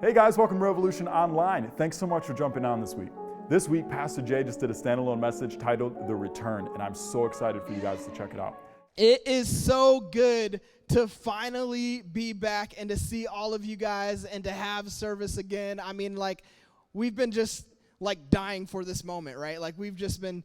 Hey guys, welcome to Revolution Online. Thanks so much for jumping on this week. This week, Pastor Jay just did a standalone message titled The Return, and I'm so excited for you guys to check it out. It is so good to finally be back and to see all of you guys and to have service again. I mean, we've been just dying for this moment, right? We've just been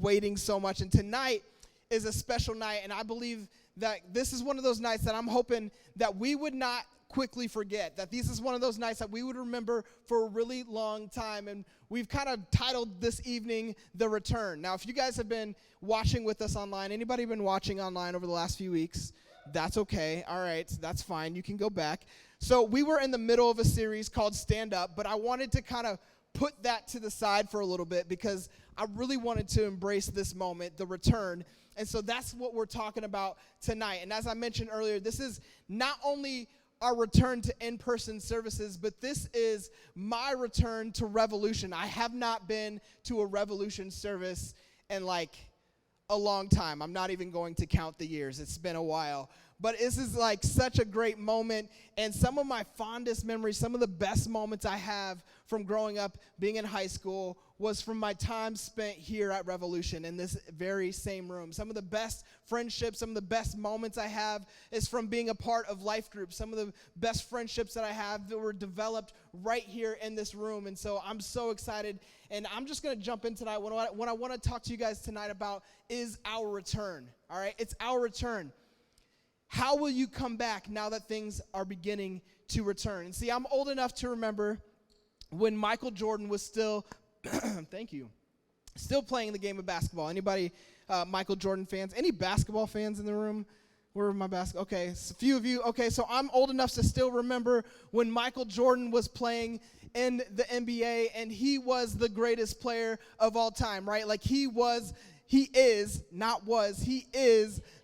waiting so much. And tonight is a special night, and I believe that this is one of those nights that I'm hoping that we would not quickly forget, that this is one of those nights that we would remember for a really long time. And we've kind of titled this evening The Return. Now, if you guys have been watching with us online, anybody been watching online over the last few weeks? That's okay. All right, that's fine. You can go back. So we were in the middle of a series called Stand Up, but I wanted to kind of put that to the side for a little bit because I really wanted to embrace this moment, the return. And so that's what we're talking about tonight. And as I mentioned earlier, this is not only our return to in-person services, but this is my return to Revolution. I have not been to a Revolution service in a long time. I'm not even going to count the years. It's been a while. But this is such a great moment, and some of my fondest memories, some of the best moments I have from growing up, being in high school, was from my time spent here at Revolution in this very same room. Some of the best friendships, some of the best moments I have is from being a part of life groups. Some of the best friendships that I have that were developed right here in this room. And so I'm so excited, and I'm just going to jump in tonight. What I want to talk to you guys tonight about is our return, all right? It's our return. How will you come back now that things are beginning to return? And see, I'm old enough to remember when Michael Jordan was still, thank you, still playing the game of basketball. Anybody Michael Jordan fans? Any basketball fans in the room? Where are my basketball? Okay, so a few of you. Okay, so I'm old enough to still remember when Michael Jordan was playing in the NBA, and he was the greatest player of all time, right? He is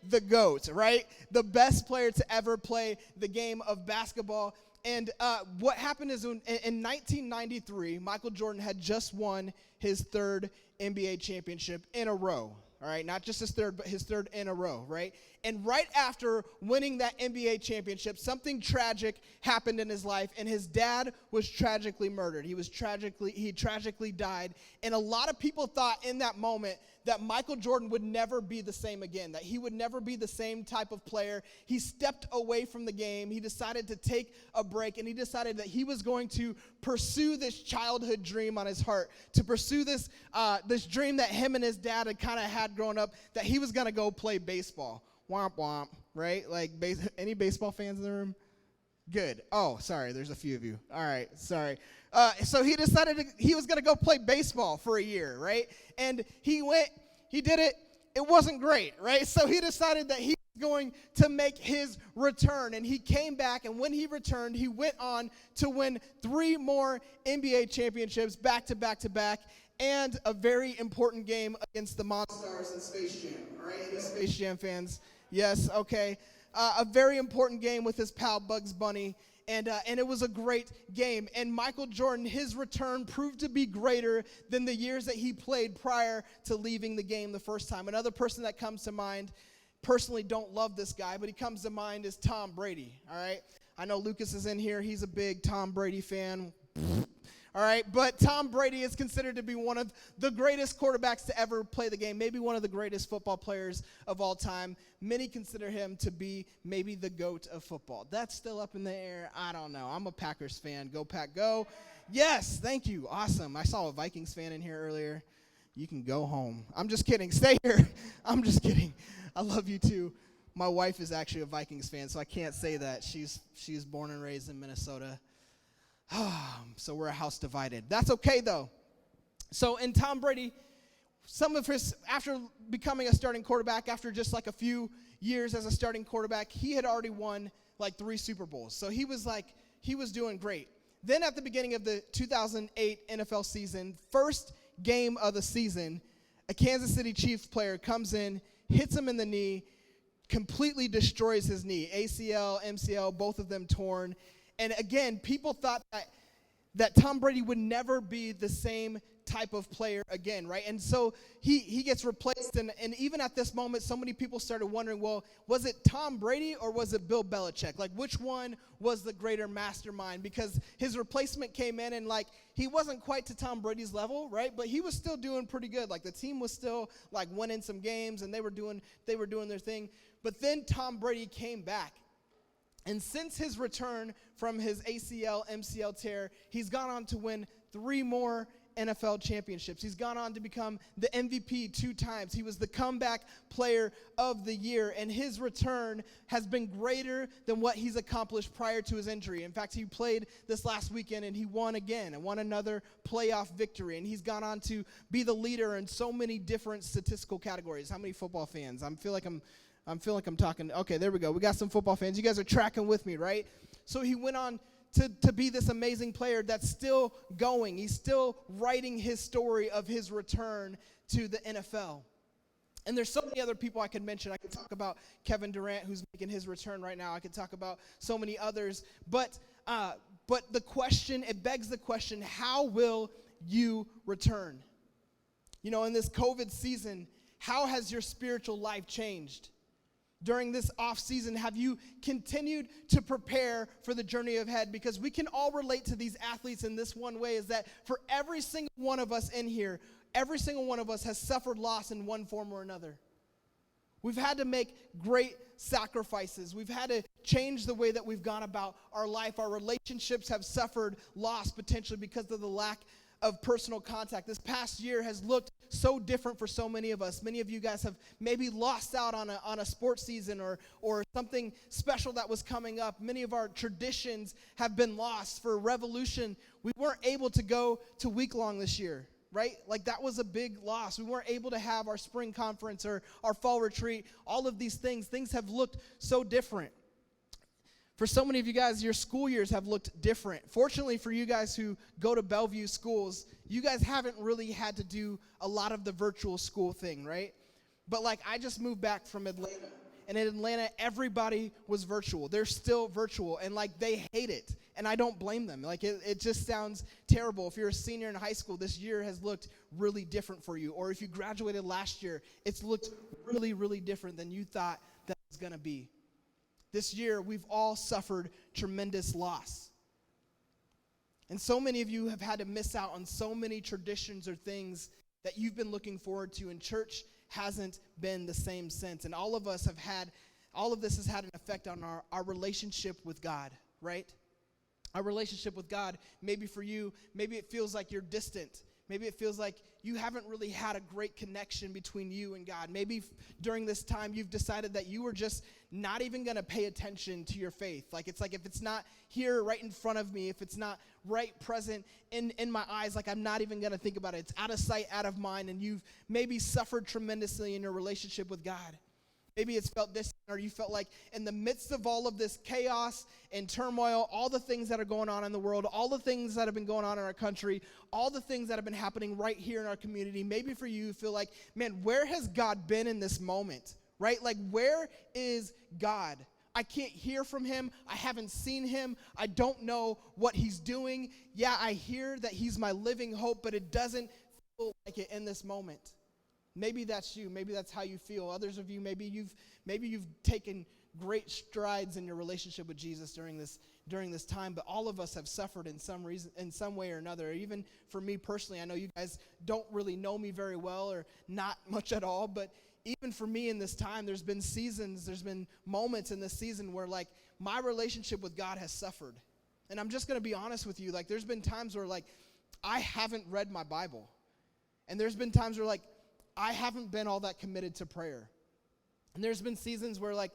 the GOAT, right? The best player to ever play the game of basketball. And what happened is in 1993, Michael Jordan had just won his third NBA championship in a row, all right? Not just his third, but his third in a row, right? And right after winning that NBA championship, something tragic happened in his life, and his dad was tragically murdered. He tragically died. And a lot of people thought in that moment that Michael Jordan would never be the same again, that he would never be the same type of player. He stepped away from the game. He decided to take a break, and he decided that he was going to pursue this childhood dream on his heart, to pursue this dream that him and his dad had kind of had growing up, that he was going to go play baseball. Womp womp, right? Any baseball fans in the room? Good. Oh, sorry, there's a few of you. All right, sorry. So he decided he was going to go play baseball for a year, right? And he did it. It wasn't great, right? So he decided that he was going to make his return, and he came back, and when he returned, he went on to win 3 more NBA championships back to back to back, and a very important game against the Monstars in Space Jam, all right? Any Space Jam fans? Yes, okay. A very important game with his pal Bugs Bunny, and it was a great game. And Michael Jordan, his return proved to be greater than the years that he played prior to leaving the game the first time. Another person that comes to mind, personally don't love this guy, but he comes to mind is Tom Brady, all right? I know Lucas is in here. He's a big Tom Brady fan. All right, but Tom Brady is considered to be one of the greatest quarterbacks to ever play the game, maybe one of the greatest football players of all time. Many consider him to be maybe the GOAT of football. That's still up in the air. I don't know. I'm a Packers fan. Go, Pack, go. Yes, thank you. Awesome. I saw a Vikings fan in here earlier. You can go home. I'm just kidding. Stay here. I'm just kidding. I love you too. My wife is actually a Vikings fan, so I can't say that. She's born and raised in Minnesota. So we're a house divided. That's okay, though. So in Tom Brady, after becoming a starting quarterback, after just a few years as a starting quarterback, he had already won 3 Super Bowls. So he was doing great. Then at the beginning of the 2008 NFL season, first game of the season, a Kansas City Chiefs player comes in, hits him in the knee, completely destroys his knee. ACL, MCL, both of them torn. And again, people thought that Tom Brady would never be the same type of player again, right? And so he gets replaced, and even at this moment, so many people started wondering, well, was it Tom Brady or was it Bill Belichick? Like, which one was the greater mastermind? Because his replacement came in, and like, he wasn't quite to Tom Brady's level, right? But he was still doing pretty good. Like, the team was still like winning some games, and they were doing their thing. But then Tom Brady came back. And since his return from his ACL, MCL tear, he's gone on to win 3 more NFL championships. He's gone on to become the MVP 2 times. He was the comeback player of the year, and his return has been greater than what he's accomplished prior to his injury. In fact, he played this last weekend, and he won again and won another playoff victory, and he's gone on to be the leader in so many different statistical categories. How many football fans? I feel like I'm talking. Okay, there we go. We got some football fans. You guys are tracking with me, right? So he went on to be this amazing player that's still going. He's still writing his story of his return to the NFL. And there's so many other people I could mention. I could talk about Kevin Durant, who's making his return right now. I could talk about so many others. But the question, it begs the question, how will you return? You know, in this COVID season, how has your spiritual life changed? During this off season, have you continued to prepare for the journey ahead? Because we can all relate to these athletes in this one way, is that for every single one of us in here, every single one of us has suffered loss in one form or another. We've had to make great sacrifices. We've had to change the way that we've gone about our life. Our relationships have suffered loss potentially because of the lack of personal contact. This past year has looked so different for so many of us. Many of you guys have maybe lost out on a sports season or something special that was coming up. Many of our traditions have been lost. For Revolution, we weren't able to go to week-long this year, right? Like, that was a big loss. We weren't able to have our spring conference or our fall retreat. All of these things have looked so different. For so many of you guys, your school years have looked different. Fortunately for you guys who go to Bellevue schools, you guys haven't really had to do a lot of the virtual school thing, right? But like, I just moved back from Atlanta, and in Atlanta, everybody was virtual. They're still virtual, and like, they hate it, and I don't blame them. Like, it just sounds terrible. If you're a senior in high school, this year has looked really different for you. Or if you graduated last year, it's looked really, really different than you thought that it was going to be. This year, we've all suffered tremendous loss. And so many of you have had to miss out on so many traditions or things that you've been looking forward to, and church hasn't been the same since. And all of this has had an effect on our relationship with God, right? Our relationship with God, maybe for you, maybe it feels like you're distant. Maybe it feels like you haven't really had a great connection between you and God. Maybe during this time you've decided that you were just not even going to pay attention to your faith. Like, it's like, if it's not here right in front of me, if it's not right present in my eyes, like, I'm not even going to think about it. It's out of sight, out of mind, and you've maybe suffered tremendously in your relationship with God. Maybe it's felt distant, or you felt like in the midst of all of this chaos and turmoil, all the things that are going on in the world, all the things that have been going on in our country, all the things that have been happening right here in our community, maybe for you feel like, man, where has God been in this moment, right? Like, where is God? I can't hear from him. I haven't seen him. I don't know what he's doing. Yeah, I hear that he's my living hope, but it doesn't feel like it in this moment. Maybe that's you. Maybe that's how you feel. Others of you, maybe you've taken great strides in your relationship with Jesus during this time. But all of us have suffered in some way or another. Even for me personally, I know you guys don't really know me very well, or not much at all. But even for me in this time, there's been seasons, there's been moments in this season where like my relationship with God has suffered. And I'm just going to be honest with you. Like, there's been times where like I haven't read my Bible, and there's been times where like I haven't been all that committed to prayer. And there's been seasons where like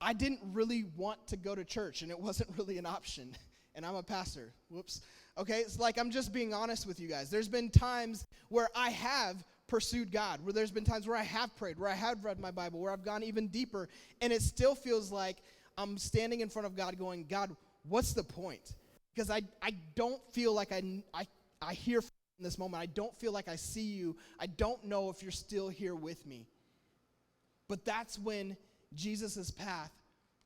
I didn't really want to go to church, and it wasn't really an option. And I'm a pastor. Whoops. Okay, it's like, I'm just being honest with you guys. There's been times where I have pursued God, where there's been times where I have prayed, where I have read my Bible, where I've gone even deeper, and it still feels like I'm standing in front of God going, God, what's the point? Because I don't feel like I hear from in this moment. I don't feel like I see you. I don't know if you're still here with me. But that's when Jesus' path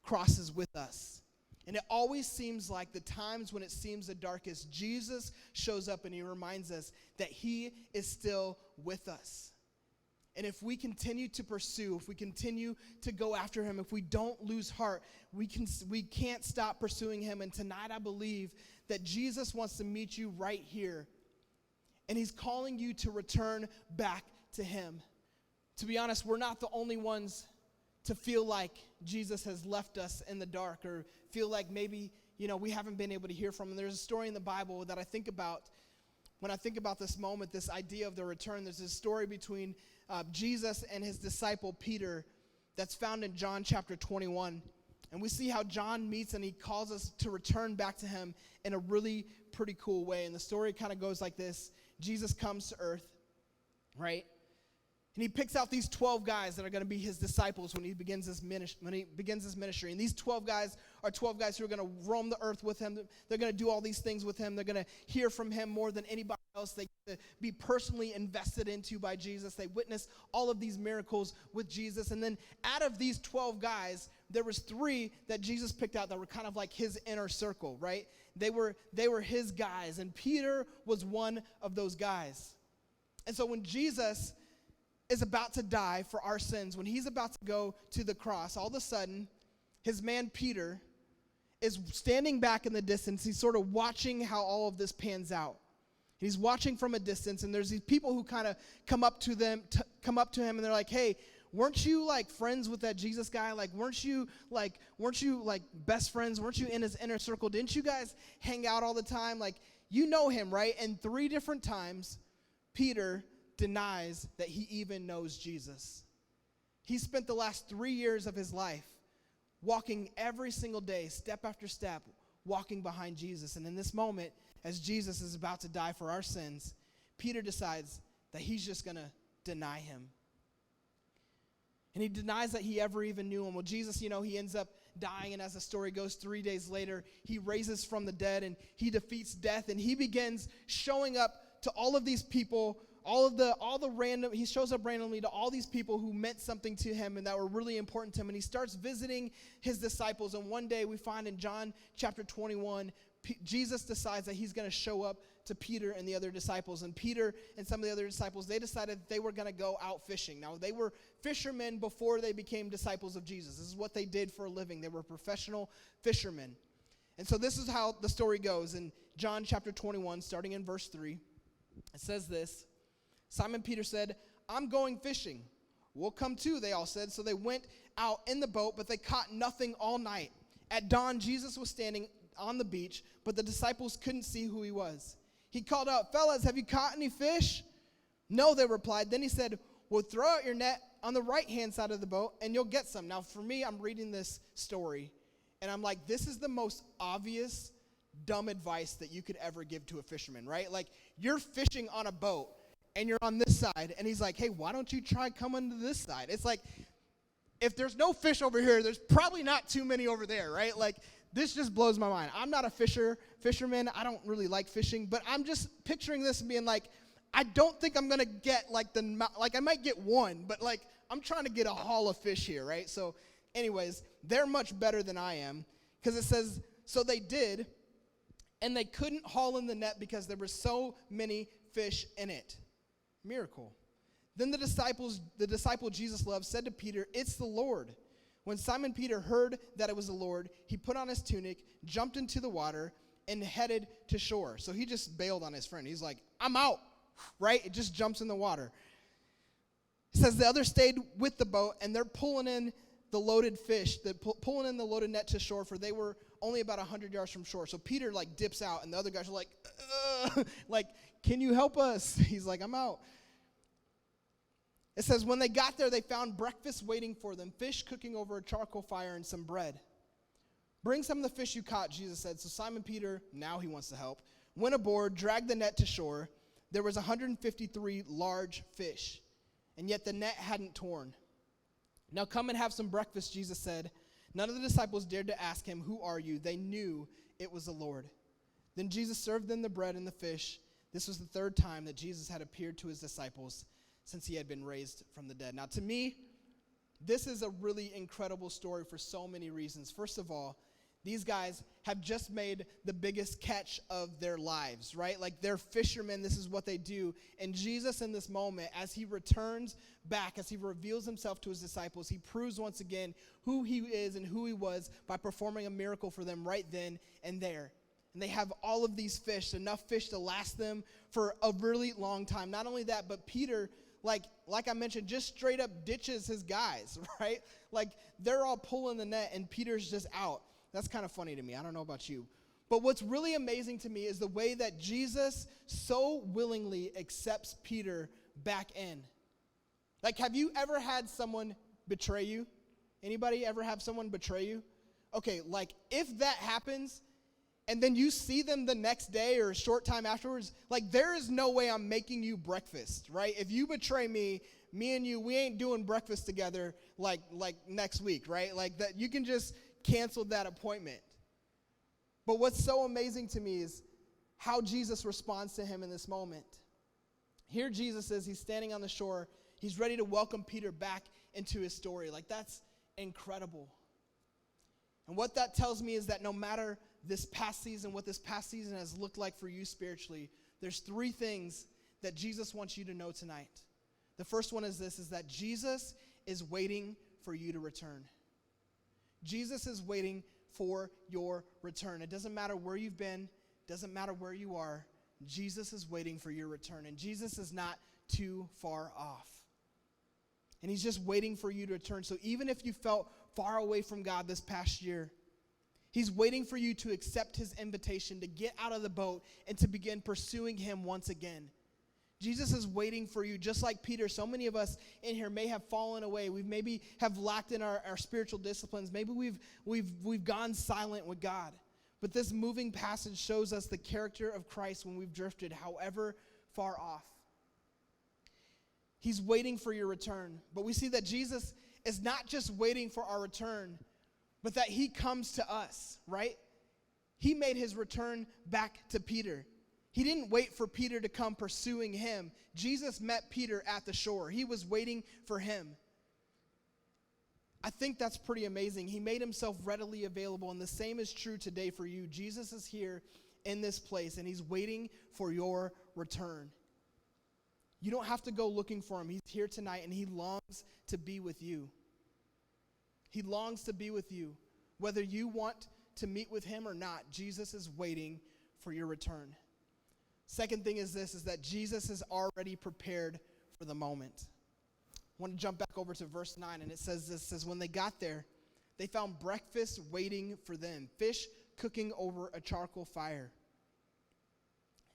crosses with us. And it always seems like the times when it seems the darkest, Jesus shows up and he reminds us that he is still with us. And if we continue to pursue, if we continue to go after him, if we don't lose heart, we can't stop pursuing him. And tonight I believe that Jesus wants to meet you right here. And he's calling you to return back to him. To be honest, we're not the only ones to feel like Jesus has left us in the dark, or feel like maybe, we haven't been able to hear from him. There's a story in the Bible that I think about when I think about this moment, this idea of the return. There's this story between Jesus and his disciple Peter that's found in John chapter 21. And we see how John meets and he calls us to return back to him in a really pretty cool way. And the story kind of goes like this. Jesus comes to earth, right? And he picks out these 12 guys that are going to be his disciples when he begins his ministry. And these 12 guys are 12 guys who are going to roam the earth with him. They're going to do all these things with him. They're going to hear from him more than anybody else. They get to be personally invested into by Jesus. They witness all of these miracles with Jesus. And then out of these 12 guys, there was 3 that Jesus picked out that were kind of like his inner circle, right? They were his guys. And Peter was one of those guys. And so when Jesus is about to die for our sins, when he's about to go to the cross, all of a sudden, his man Peter is standing back in the distance. He's sort of watching how all of this pans out. He's watching from a distance, and there's these people who kind of come up to him, and they're like, "Hey, weren't you like friends with that Jesus guy? Like, weren't you like best friends? Weren't you in his inner circle? Didn't you guys hang out all the time? Like, you know him, right?" And 3 different times, Peter denies that he even knows Jesus. He spent the last 3 years of his life walking every single day, step after step, walking behind Jesus. And in this moment, as Jesus is about to die for our sins, Peter decides that he's just going to deny him. And he denies that he ever even knew him. Well, Jesus, he ends up dying, and as the story goes, 3 days later, he raises from the dead, and he defeats death, and he begins showing up to all of these people, he shows up randomly to all these people who meant something to him and that were really important to him, and he starts visiting his disciples. And one day we find in John chapter 21, Jesus decides that he's going to show up to Peter and the other disciples. And Peter and some of the other disciples, they decided that they were going to go out fishing. Now, they were fishermen before they became disciples of Jesus. This is what they did for a living. They were professional fishermen. And so this is how the story goes. In John chapter 21, starting in verse 3, it says this: Simon Peter said, "I'm going fishing." "We'll come too," they all said. So they went out in the boat, but they caught nothing all night. At dawn, Jesus was standing on the beach, but the disciples couldn't see who he was. He called out, "Fellas, have you caught any fish?" "No," they replied. Then he said, "Well, throw out your net on the right-hand side of the boat, and you'll get some." Now, for me, I'm reading this story, and I'm like, this is the most obvious, dumb advice that you could ever give to a fisherman, right? Like, you're fishing on a boat, and you're on this side, and he's like, "Hey, why don't you try coming to this side?" It's like, if there's no fish over here, there's probably not too many over there, right? Like, this just blows my mind. I'm not a fisherman. I don't really like fishing, but I'm just picturing this and being like, I don't think I'm gonna get I might get one, but like, I'm trying to get a haul of fish here, right? So anyways, they're much better than I am, because it says, so they did, and they couldn't haul in the net because there were so many fish in it. Miracle. Then the disciple Jesus loved said to Peter, "It's the Lord." When Simon Peter heard that it was the Lord, he put on his tunic, jumped into the water, and headed to shore. So he just bailed on his friend. He's like, "I'm out," right? It just jumps in the water. It says the others stayed with the boat, and they're pulling in the loaded fish, pulling in the loaded net to shore, for they were only about 100 yards from shore. So Peter dips out, and the other guys are like, "Can you help us?" He's like, "I'm out." It says, when they got there, they found breakfast waiting for them, fish cooking over a charcoal fire and some bread. "Bring some of the fish you caught," Jesus said. So Simon Peter, now he wants to help, went aboard, dragged the net to shore. There was 153 large fish, and yet the net hadn't torn. "Now come and have some breakfast," Jesus said. None of the disciples dared to ask him, "Who are you?" They knew it was the Lord. Then Jesus served them the bread and the fish. This was the 3rd time that Jesus had appeared to his disciples since he had been raised from the dead. Now, to me, this is a really incredible story for so many reasons. First of all, These guys have just made the biggest catch of their lives, right? Like they're fishermen, this is what they do. And Jesus in this moment, as he returns back, as he reveals himself to his disciples, he proves once again who he is and who he was by performing a miracle for them right then and there. And they have all of these fish, enough fish to last them for a really long time. Not only that, but Peter, like I mentioned, just straight up ditches his guys, right? Like they're all pulling the net and Peter's just out. That's kind of funny to me. I don't know about you. But what's really amazing to me is the way that Jesus so willingly accepts Peter back in. Like, have you ever had someone betray you? Anybody ever have someone betray you? Okay, like if that happens and then you see them the next day or a short time afterwards, like there is no way I'm making you breakfast, right? If you betray me and you, we ain't doing breakfast together like next week, right? Like that you can just cancel that appointment. But what's so amazing to me is how Jesus responds to him in this moment. Here Jesus is, he's standing on the shore. He's ready to welcome Peter back into his story. Like that's incredible. And what that tells me is that no matter this past season, what this past season has looked like for you spiritually, there's 3 things that Jesus wants you to know tonight. The first one is this, is that Jesus is waiting for you to return. Jesus is waiting for your return. It doesn't matter where you've been, doesn't matter where you are. Jesus is waiting for your return, and Jesus is not too far off. And he's just waiting for you to return. So even if you felt far away from God this past year, he's waiting for you to accept his invitation to get out of the boat and to begin pursuing him once again. Jesus is waiting for you, just like Peter. So many of us in here may have fallen away. We've maybe have lacked in our spiritual disciplines. Maybe we've gone silent with God. But this moving passage shows us the character of Christ when we've drifted, however far off. He's waiting for your return. But we see that Jesus is not just waiting for our return, but that he comes to us, right? He made his return back to Peter. He didn't wait for Peter to come pursuing him. Jesus met Peter at the shore. He was waiting for him. I think that's pretty amazing. He made himself readily available, and the same is true today for you. Jesus is here in this place, and he's waiting for your return. You don't have to go looking for him. He's here tonight, and he longs to be with you. He longs to be with you. Whether you want to meet with him or not, Jesus is waiting for your return. Second thing is this, is that Jesus is already prepared for the moment. I want to jump back over to verse 9, and it says this, it says, when they got there, they found breakfast waiting for them, fish cooking over a charcoal fire.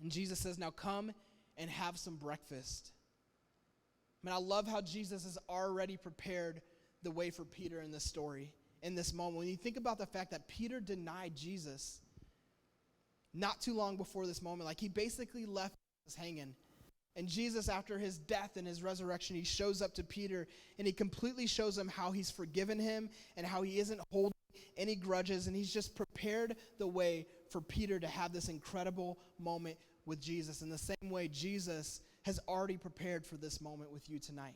And Jesus says, now come and have some breakfast. Man, I love how Jesus has already prepared the way for Peter in this story, in this moment. When you think about the fact that Peter denied Jesus not too long before this moment, like he basically left us hanging. And Jesus, after his death and his resurrection, he shows up to Peter and he completely shows him how he's forgiven him and how he isn't holding any grudges, and he's just prepared the way for Peter to have this incredible moment with Jesus. In the same way, Jesus has already prepared for this moment with you tonight.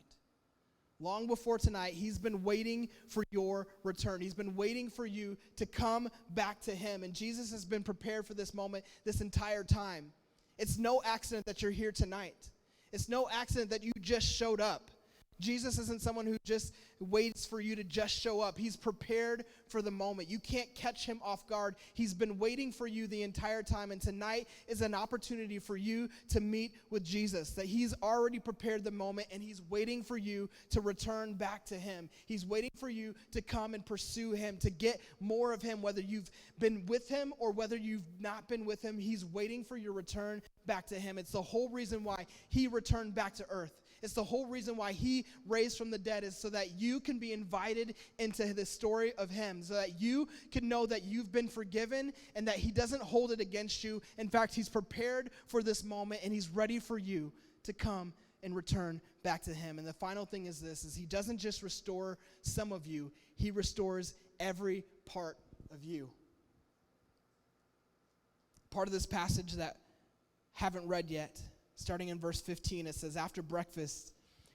Long before tonight, he's been waiting for your return. He's been waiting for you to come back to him. And Jesus has been prepared for this moment this entire time. It's no accident that you're here tonight. It's no accident that you just showed up. Jesus isn't someone who just waits for you to just show up. He's prepared for the moment. You can't catch him off guard. He's been waiting for you the entire time, and tonight is an opportunity for you to meet with Jesus, that he's already prepared the moment, and he's waiting for you to return back to him. He's waiting for you to come and pursue him, to get more of him, whether you've been with him or whether you've not been with him. He's waiting for your return back to him. It's the whole reason why he returned back to earth. It's the whole reason why he raised from the dead, is so that you can be invited into the story of him, so that you can know that you've been forgiven and that he doesn't hold it against you. In fact, he's prepared for this moment, and he's ready for you to come and return back to him. And the final thing is this, is he doesn't just restore some of you, he restores every part of you. Part of this passage that haven't read yet, starting in verse 15, it says, after breakfast,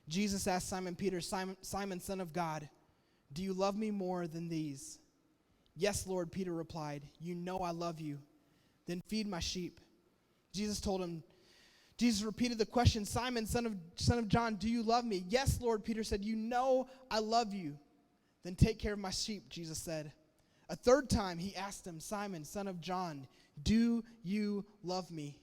Jesus asked Simon Peter, Simon, son of God, do you love me more than these? "Yes, Lord," Peter replied. "You know I love you. Then feed my sheep." Jesus repeated the question, "Simon, son of John, do you love me?" "Yes, Lord," Peter said. "You know I love you." "Then take care of my sheep," Jesus said. A third time he asked him, "Simon, son of John, do you love me?"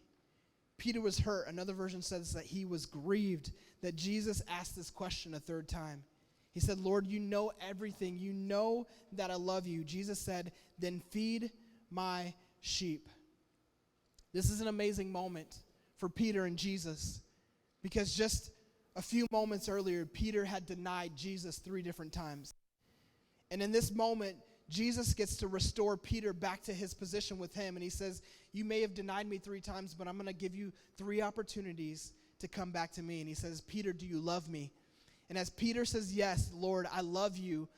Peter was hurt. Another version says that he was grieved that Jesus asked this question a third time. He said, "Lord, you know everything. You know that I love you." Jesus said, "Then feed my sheep." This is an amazing moment for Peter and Jesus, because just a few moments earlier, Peter had denied Jesus 3 different times. And in this moment, Jesus gets to restore Peter back to his position with him. And he says, "You may have denied me 3 times, but I'm going to give you 3 opportunities to come back to me." And he says, "Peter, do you love me?" And as Peter says, "Yes, Lord, I love you,"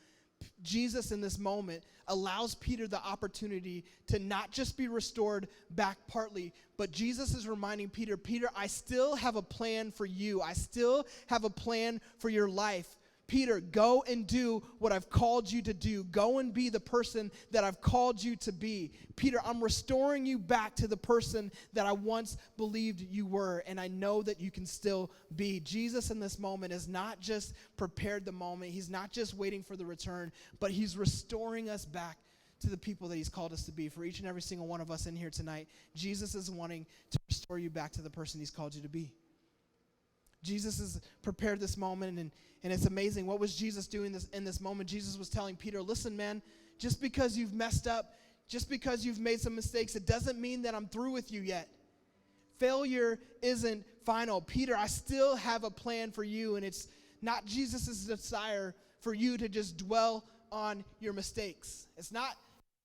Jesus in this moment allows Peter the opportunity to not just be restored back partly, but Jesus is reminding Peter, "Peter, I still have a plan for you. I still have a plan for your life. Peter, go and do what I've called you to do. Go and be the person that I've called you to be. Peter, I'm restoring you back to the person that I once believed you were, and I know that you can still be." Jesus in this moment has not just prepared the moment. He's not just waiting for the return, but he's restoring us back to the people that he's called us to be. For each and every single one of us in here tonight, Jesus is wanting to restore you back to the person he's called you to be. Jesus has prepared this moment, and it's amazing. What was Jesus doing in this moment? Jesus was telling Peter, "Listen, man, just because you've messed up, just because you've made some mistakes, it doesn't mean that I'm through with you yet. Failure isn't final. Peter, I still have a plan for you," and it's not Jesus' desire for you to just dwell on your mistakes. It's not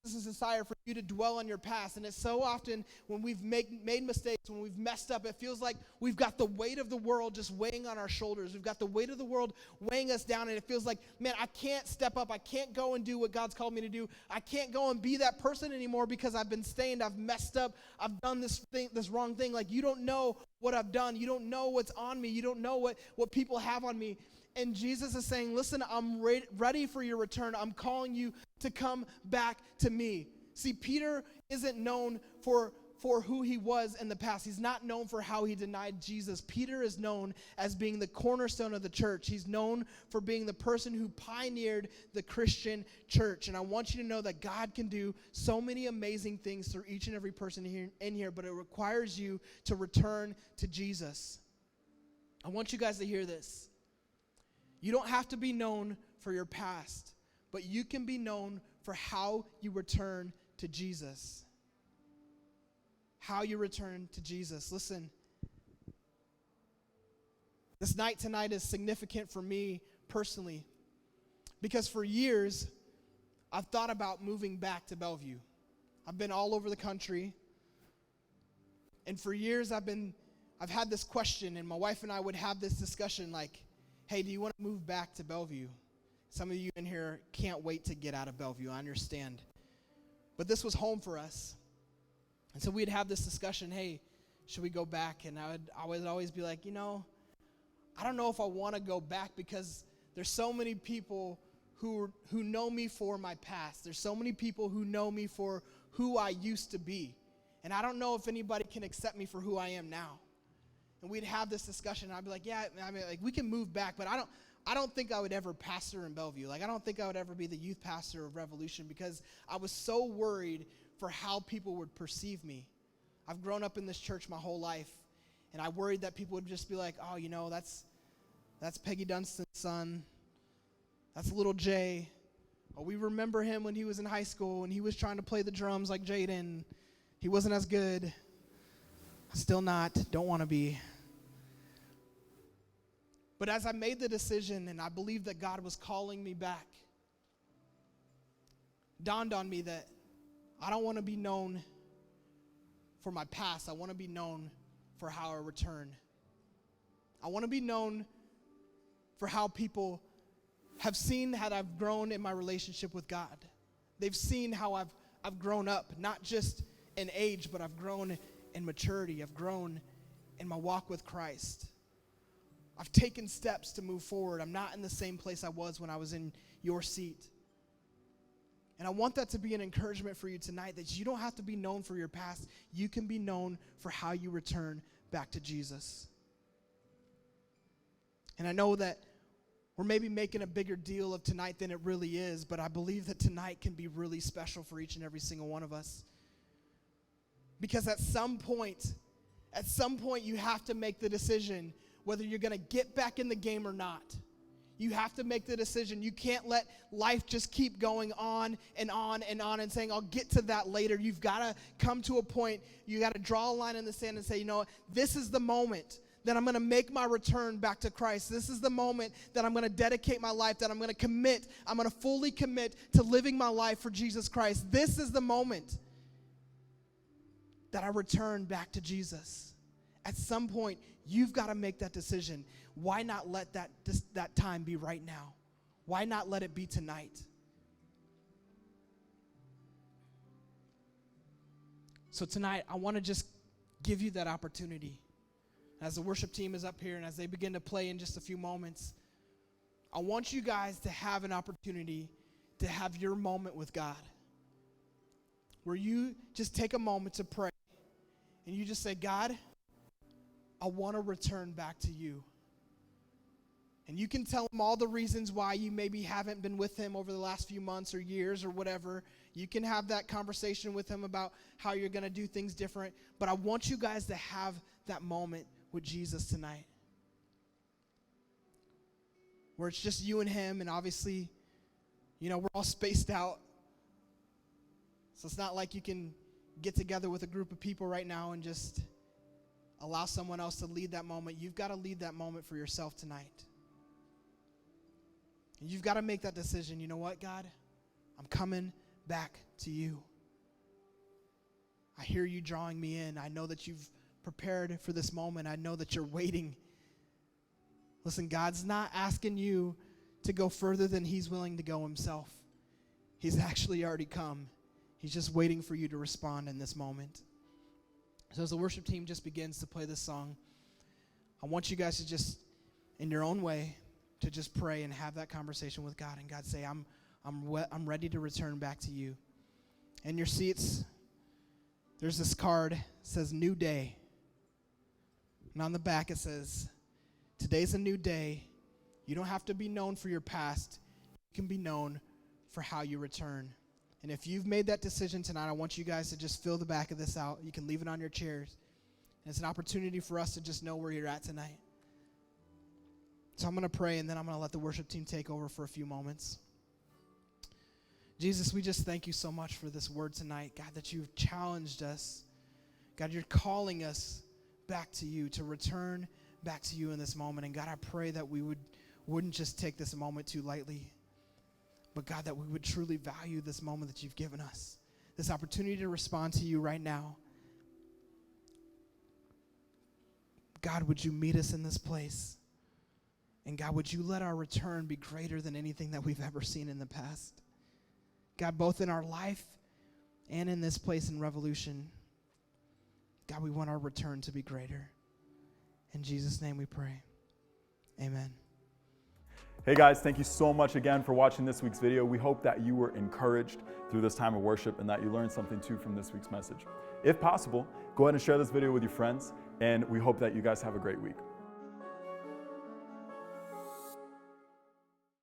Jesus' desire for you to dwell on your past. And it's so often when we've made mistakes, when we've messed up, it feels like we've got the weight of the world just weighing on our shoulders. We've got the weight of the world weighing us down, and it feels like, man, I can't step up. I can't go and do what God's called me to do. I can't go and be that person anymore because I've been stained. I've messed up. I've done this wrong thing. Like, you don't know what I've done. You don't know what's on me. You don't know what people have on me. And Jesus is saying, "Listen, I'm ready for your return. I'm calling you to come back to me." See, Peter isn't known for who he was in the past. He's not known for how he denied Jesus. Peter is known as being the cornerstone of the church. He's known for being the person who pioneered the Christian church. And I want you to know that God can do so many amazing things through each and every person in here, but it requires you to return to Jesus. I want you guys to hear this. You don't have to be known for your past, but you can be known for how you return to Jesus. How you return to Jesus. Listen, this night tonight is significant for me personally, because for years, I've thought about moving back to Bellevue. I've been all over the country, and for years I've had this question, and my wife and I would have this discussion like, "Hey, do you want to move back to Bellevue?" Some of you in here can't wait to get out of Bellevue, I understand. But this was home for us. And so we'd have this discussion, "Hey, should we go back?" And I would always be like, I don't know if I want to go back, because there's so many people who know me for my past. There's so many people who know me for who I used to be. And I don't know if anybody can accept me for who I am now. And we'd have this discussion, and I'd be like, "Yeah, I mean, like, we can move back, but I don't think I would ever pastor in Bellevue. Like, I don't think I would ever be the youth pastor of Revolution, because I was so worried for how people would perceive me. I've grown up in this church my whole life, and I worried that people would just be like, "Oh, that's Peggy Dunstan's son. That's little Jay. Oh, we remember him when he was in high school, and he was trying to play the drums like Jaden. He wasn't as good. Still not. Don't want to be." But as I made the decision, and I believed that God was calling me back, it dawned on me that I don't want to be known for my past. I want to be known for how I return. I want to be known for how people have seen how I've grown in my relationship with God. They've seen how I've grown up, not just in age, but I've grown in maturity. I've grown in my walk with Christ. I've taken steps to move forward. I'm not in the same place I was when I was in your seat. And I want that to be an encouragement for you tonight, that you don't have to be known for your past. You can be known for how you return back to Jesus. And I know that we're maybe making a bigger deal of tonight than it really is, but I believe that tonight can be really special for each and every single one of us. Because at some point you have to make the decision whether you're going to get back in the game or not. You have to make the decision. You can't let life just keep going on and on and on and saying, I'll get to that later. You've got to come to a point, you got to draw a line in the sand and say, you know what, this is the moment that I'm going to make my return back to Christ. This is the moment that I'm going to dedicate my life, that I'm going to fully commit to living my life for Jesus Christ. This is the moment that I return back to Jesus. At some point, you've got to make that decision. Why not let that time be right now? Why not let it be tonight? So tonight, I want to just give you that opportunity. As the worship team is up here and as they begin to play in just a few moments, I want you guys to have an opportunity to have your moment with God, where you just take a moment to pray and you just say, God, I want to return back to you. And you can tell him all the reasons why you maybe haven't been with him over the last few months or years or whatever. You can have that conversation with him about how you're going to do things different. But I want you guys to have that moment with Jesus tonight, where it's just you and him, and obviously, we're all spaced out. So it's not like you can get together with a group of people right now and just allow someone else to lead that moment. You've got to lead that moment for yourself tonight. And you've got to make that decision. You know what, God? I'm coming back to you. I hear you drawing me in. I know that you've prepared for this moment. I know that you're waiting. Listen, God's not asking you to go further than he's willing to go himself. He's actually already come. He's just waiting for you to respond in this moment. So as the worship team just begins to play this song, I want you guys to just, in your own way, to just pray and have that conversation with God, and God say, I'm ready to return back to you. In your seats, there's this card, it says New Day. And on the back it says, today's a new day. You don't have to be known for your past. You can be known for how you return. And if you've made that decision tonight, I want you guys to just fill the back of this out. You can leave it on your chairs. And it's an opportunity for us to just know where you're at tonight. So I'm going to pray, and then I'm going to let the worship team take over for a few moments. Jesus, we just thank you so much for this word tonight, God, that you've challenged us. God, you're calling us back to you, to return back to you in this moment. And God, I pray that we wouldn't just take this moment too lightly, but God, that we would truly value this moment that you've given us, this opportunity to respond to you right now. God, would you meet us in this place? And God, would you let our return be greater than anything that we've ever seen in the past? God, both in our life and in this place in Revolution, God, we want our return to be greater. In Jesus' name we pray. Amen. Hey guys, thank you so much again for watching this week's video. We hope that you were encouraged through this time of worship and that you learned something too from this week's message. If possible, go ahead and share this video with your friends, and we hope that you guys have a great week.